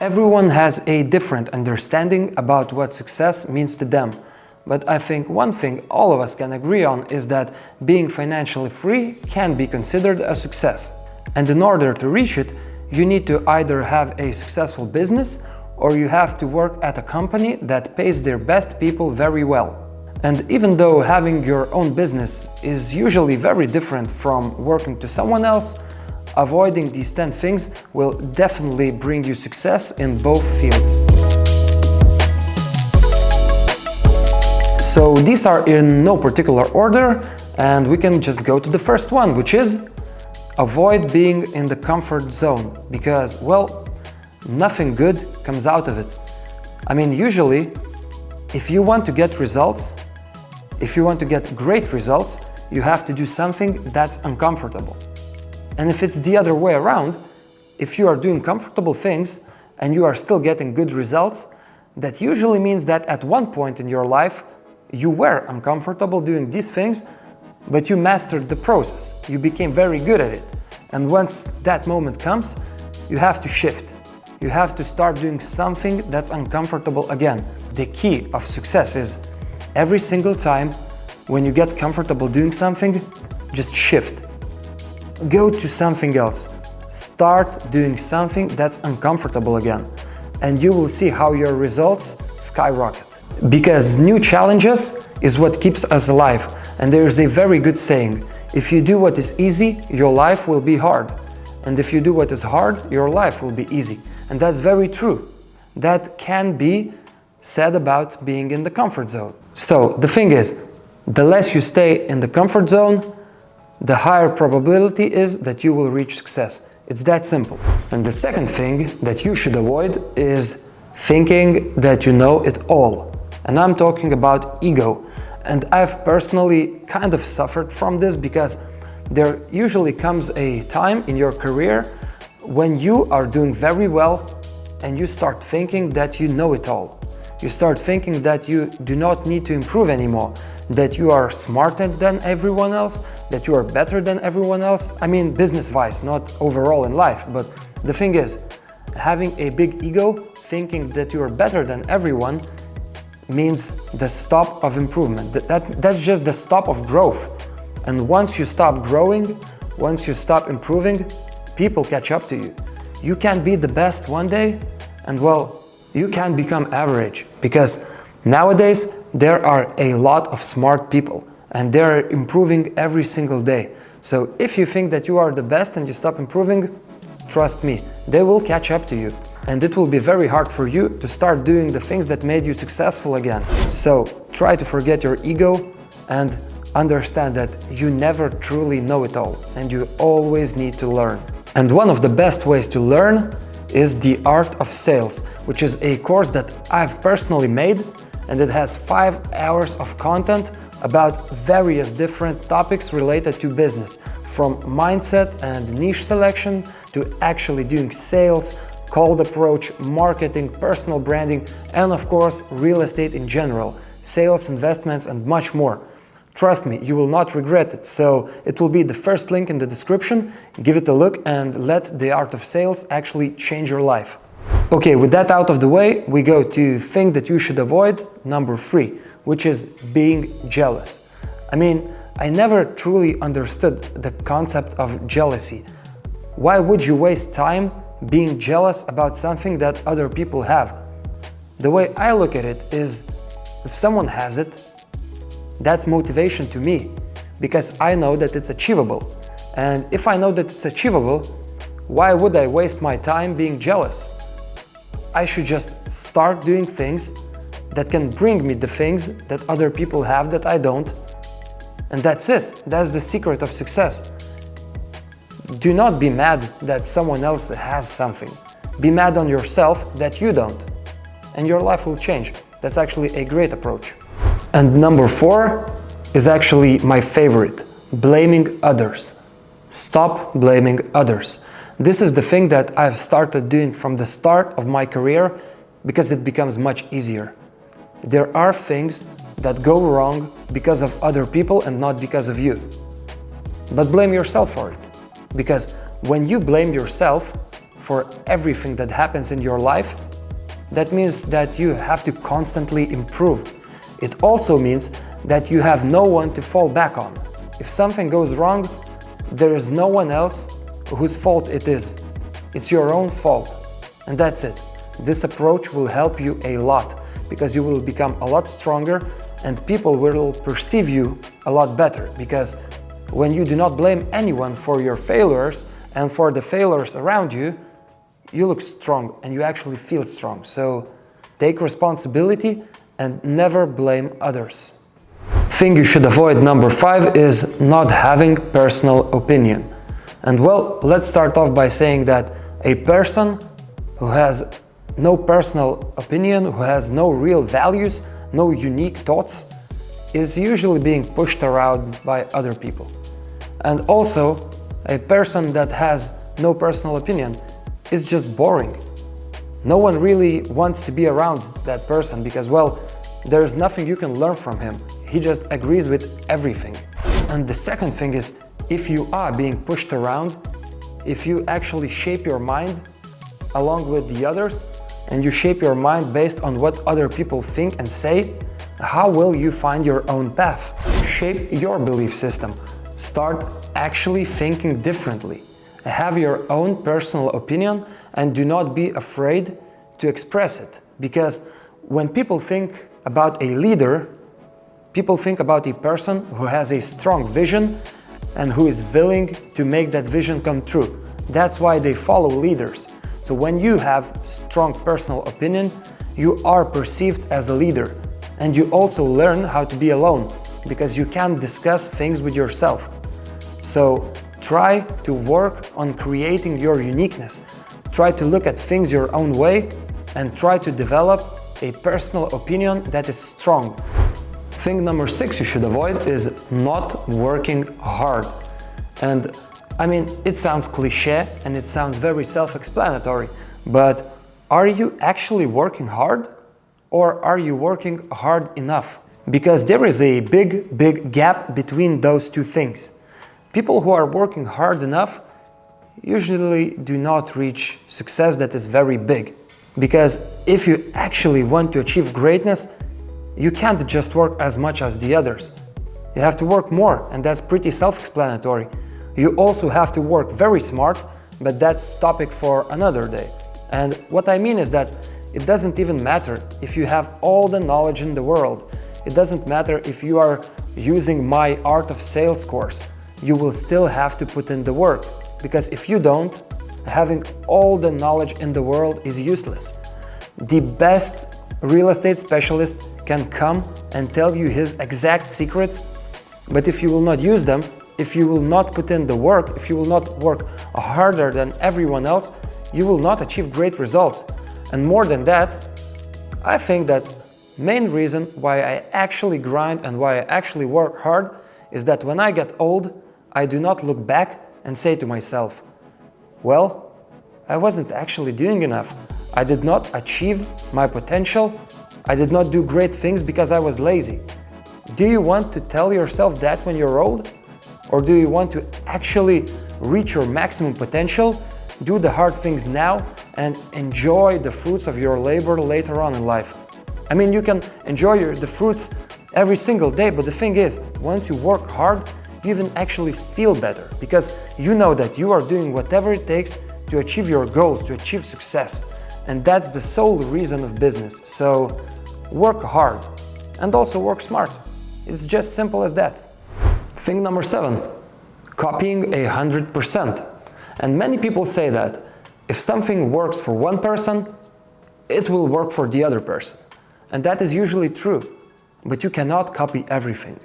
Everyone has a different understanding about what success means to them. But I think one thing all of us can agree on is that being financially free can be considered a success. And in order to reach it, you need to either have a successful business or you have to work at a company that pays their best people very well. And even though having your own business is usually very different from working to someone else, avoiding these 10 things will definitely bring you success in both fields. So these are in no particular order, and we can just go to the first one, which is avoid being in the comfort zone, because, well, nothing good comes out of it. I mean, usually, if you want to get results, if you want to get great results, you have to do something that's uncomfortable. And if it's the other way around, if you are doing comfortable things and you are still getting good results, that usually means that at one point in your life, you were uncomfortable doing these things, but you mastered the process. You became very good at it. And once that moment comes, you have to shift. You have to start doing something that's uncomfortable again. The key of success is every single time when you get comfortable doing something, just shift. Go to something else. Start doing something that's uncomfortable again. And you will see how your results skyrocket. Because new challenges is what keeps us alive. And there is a very good saying, if you do what is easy, your life will be hard. And if you do what is hard, your life will be easy. And that's very true. That can be said about being in the comfort zone. So the thing is, the less you stay in the comfort zone, the higher probability is that you will reach success. It's that simple. And the second thing that you should avoid is thinking that you know it all. And I'm talking about ego. And I've personally kind of suffered from this because there usually comes a time in your career when you are doing very well and you start thinking that you know it all. You start thinking that you do not need to improve anymore, that you are smarter than everyone else, that you are better than everyone else. I mean, business-wise, not overall in life. But the thing is, having a big ego, thinking that you are better than everyone, means the stop of improvement. That's just the stop of growth. And once you stop growing, once you stop improving, people catch up to you. You can be the best one day, and well, you can become average, because nowadays there are a lot of smart people and they're improving every single day. So if you think that you are the best and you stop improving, trust me, they will catch up to you. And it will be very hard for you to start doing the things that made you successful again. So try to forget your ego and understand that you never truly know it all and you always need to learn. And one of the best ways to learn is the art of sales, which is a course that I've personally made, and it has 5 hours of content about various different topics related to business, from mindset and niche selection to actually doing sales, cold approach, marketing, personal branding, and of course, real estate in general, sales, investments, and much more. Trust me, you will not regret it. So it will be the first link in the description. Give it a look and let the art of sales actually change your life. Okay, with that out of the way, we go to thing that you should avoid, number 3, which is being jealous. I mean, I never truly understood the concept of jealousy. Why would you waste time being jealous about something that other people have? The way I look at it is, if someone has it, that's motivation to me, because I know that it's achievable. And if I know that it's achievable, why would I waste my time being jealous? I should just start doing things that can bring me the things that other people have that I don't. And that's it. That's the secret of success. Do not be mad that someone else has something. Be mad on yourself that you don't. And your life will change. That's actually a great approach. And number 4 is actually my favorite, blaming others. Stop blaming others. This is the thing that I've started doing from the start of my career because it becomes much easier. There are things that go wrong because of other people and not because of you. But blame yourself for it. Because when you blame yourself for everything that happens in your life, that means that you have to constantly improve. It also means that you have no one to fall back on. If something goes wrong, there is no one else whose fault it is. It's your own fault. And that's it. This approach will help you a lot because you will become a lot stronger and people will perceive you a lot better, because when you do not blame anyone for your failures and for the failures around you, you look strong and you actually feel strong. So take responsibility and never blame others. Thing you should avoid, number 5, is not having personal opinion. And well, let's start off by saying that a person who has no personal opinion, who has no real values, no unique thoughts, is usually being pushed around by other people. And also, a person that has no personal opinion is just boring. No one really wants to be around that person because, well, there's nothing you can learn from him. He just agrees with everything. And the second thing is, if you are being pushed around, if you actually shape your mind along with the others, and you shape your mind based on what other people think and say, how will you find your own path? Shape your belief system. Start actually thinking differently. Have your own personal opinion and do not be afraid to express it. Because when people think about a leader, people think about a person who has a strong vision and who is willing to make that vision come true. That's why they follow leaders. So when you have strong personal opinion, you are perceived as a leader. And you also learn how to be alone, because you can discuss things with yourself. So try to work on creating your uniqueness. Try to look at things your own way and try to develop a personal opinion that is strong. Thing number 6 you should avoid is not working hard. And I mean, it sounds cliche and it sounds very self-explanatory, but are you actually working hard, or are you working hard enough? Because there is a big gap between those two things. People who are working hard enough usually do not reach success that is very big. Because if you actually want to achieve greatness, you can't just work as much as the others. You have to work more, and that's pretty self-explanatory. You also have to work very smart, but that's topic for another day. And what I mean is that it doesn't even matter if you have all the knowledge in the world. It doesn't matter if you are using my Art of Sales course. You will still have to put in the work, because if you don't, having all the knowledge in the world is useless. The best real estate specialist can come and tell you his exact secrets, but if you will not use them, if you will not put in the work, if you will not work harder than everyone else, you will not achieve great results. And more than that, I think that main reason why I actually grind and why I actually work hard is that when I get old, I do not look back and say to myself, well, I wasn't actually doing enough. I did not achieve my potential. I did not do great things because I was lazy. Do you want to tell yourself that when you're old? Or do you want to actually reach your maximum potential, do the hard things now, and enjoy the fruits of your labor later on in life? I mean, you can enjoy the fruits every single day, but the thing is, once you work hard, you even actually feel better, because you know that you are doing whatever it takes to achieve your goals, to achieve success. And that's the sole reason of business. So work hard and also work smart. It's just simple as that. Thing number 7, copying 100%. And many people say that if something works for one person, it will work for the other person. And that is usually true, but you cannot copy everything.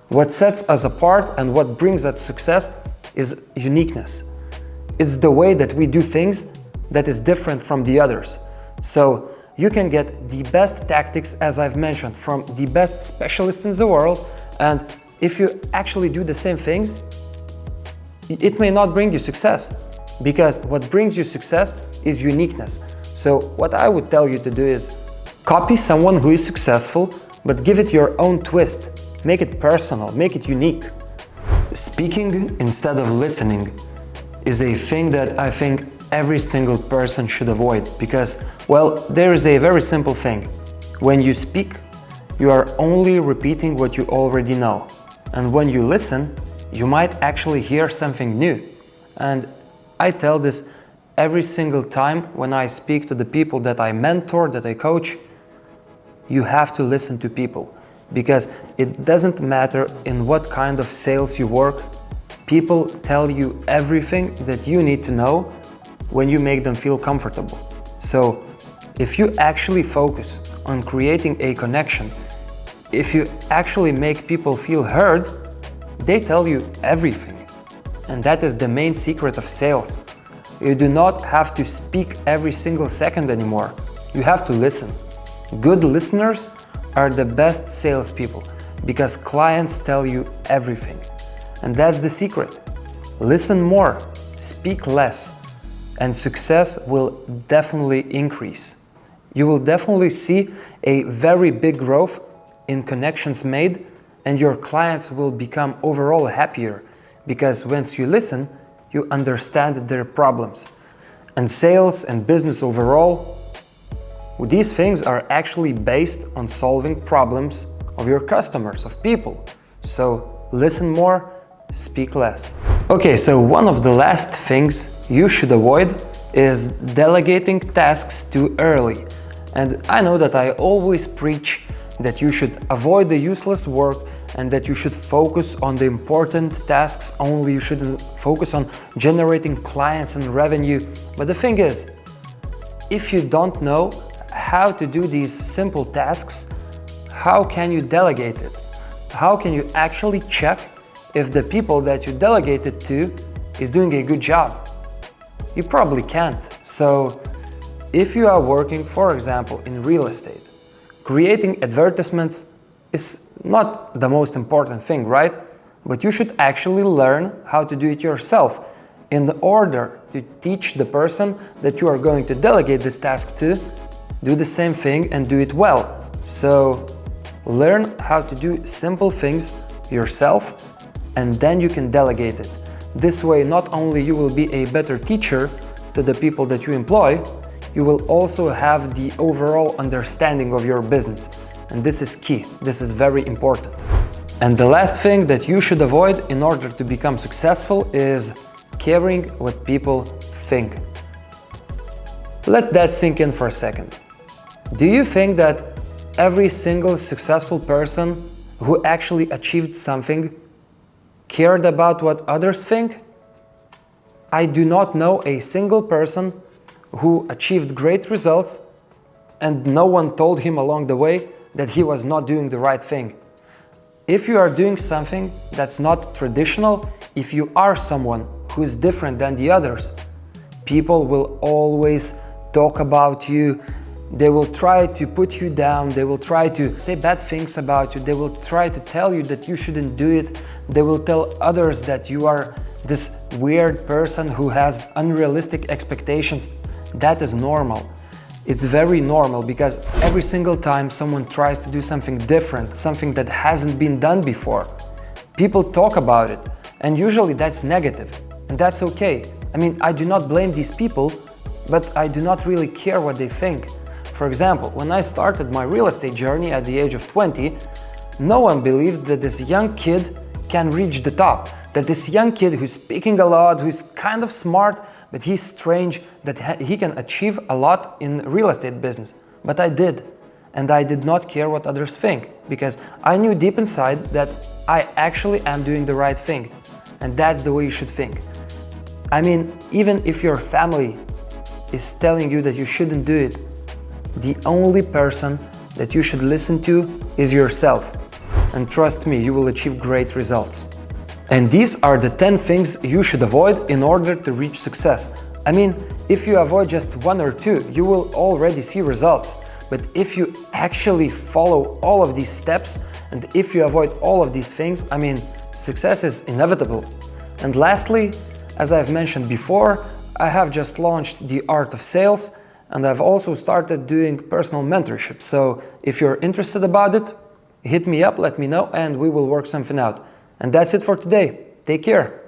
What sets us apart and what brings us success is uniqueness. It's the way that we do things that is different from the others. So you can get the best tactics, as I've mentioned, from the best specialists in the world, and if you actually do the same things, it may not bring you success, because what brings you success is uniqueness. So what I would tell you to do is copy someone who is successful, but give it your own twist. Make it personal, make it unique. Speaking instead of listening is a thing that I think every single person should avoid, because, well, there is a very simple thing. When you speak, you are only repeating what you already know. And when you listen, you might actually hear something new. And I tell this every single time when I speak to the people that I mentor, that I coach. You have to listen to people, because it doesn't matter in what kind of sales you work. People tell you everything that you need to know when you make them feel comfortable. So if you actually focus on creating a connection, if you actually make people feel heard, they tell you everything. And that is the main secret of sales. You do not have to speak every single second anymore. You have to listen. Good listeners are the best salespeople, because clients tell you everything. And that's the secret. Listen more, speak less, and success will definitely increase. You will definitely see a very big growth in connections made, and your clients will become overall happier, because once you listen, you understand their problems. And sales and business overall, these things are actually based on solving problems of your customers, of people. So listen more, speak less. Okay, so one of the last things you should avoid is delegating tasks too early. And I know that I always preach that you should avoid the useless work and that you should focus on the important tasks only. You shouldn't focus on generating clients and revenue. But the thing is, if you don't know how to do these simple tasks, how can you delegate it? How can you actually check if the people that you delegated to is doing a good job? You probably can't. So if you are working, for example, in real estate, creating advertisements is not the most important thing, right? But you should actually learn how to do it yourself in order to teach the person that you are going to delegate this task to do the same thing and do it well. So learn how to do simple things yourself, and then you can delegate it. This way, not only you will be a better teacher to the people that you employ, you will also have the overall understanding of your business. And this is key. This is very important. And the last thing that you should avoid in order to become successful is caring what people think. Let that sink in for a second. Do you think that every single successful person who actually achieved something cared about what others think? I do not know a single person who achieved great results and no one told him along the way that he was not doing the right thing. If you are doing something that's not traditional, if you are someone who is different than the others, people will always talk about you. They will try to put you down. They will try to say bad things about you. They will try to tell you that you shouldn't do it. They will tell others that you are this weird person who has unrealistic expectations. That is normal. It's very normal, because every single time someone tries to do something different, something that hasn't been done before, people talk about it, and usually that's negative, and that's okay. I mean, I do not blame these people, but I do not really care what they think. For example, when I started my real estate journey at the age of 20, no one believed that this young kid can reach the top. That this young kid who's speaking a lot, who's kind of smart, but he's strange, that he can achieve a lot in real estate business. But I did. And I did not care what others think, because I knew deep inside that I actually am doing the right thing. And that's the way you should think. I mean, even if your family is telling you that you shouldn't do it, the only person that you should listen to is yourself. And trust me, you will achieve great results. And these are the 10 things you should avoid in order to reach success. I mean, if you avoid just one or two, you will already see results. But if you actually follow all of these steps, and if you avoid all of these things, I mean, success is inevitable. And lastly, as I've mentioned before, I have just launched the Art of Sales, and I've also started doing personal mentorship. So if you're interested about it, hit me up, let me know, and we will work something out. And that's it for today. Take care.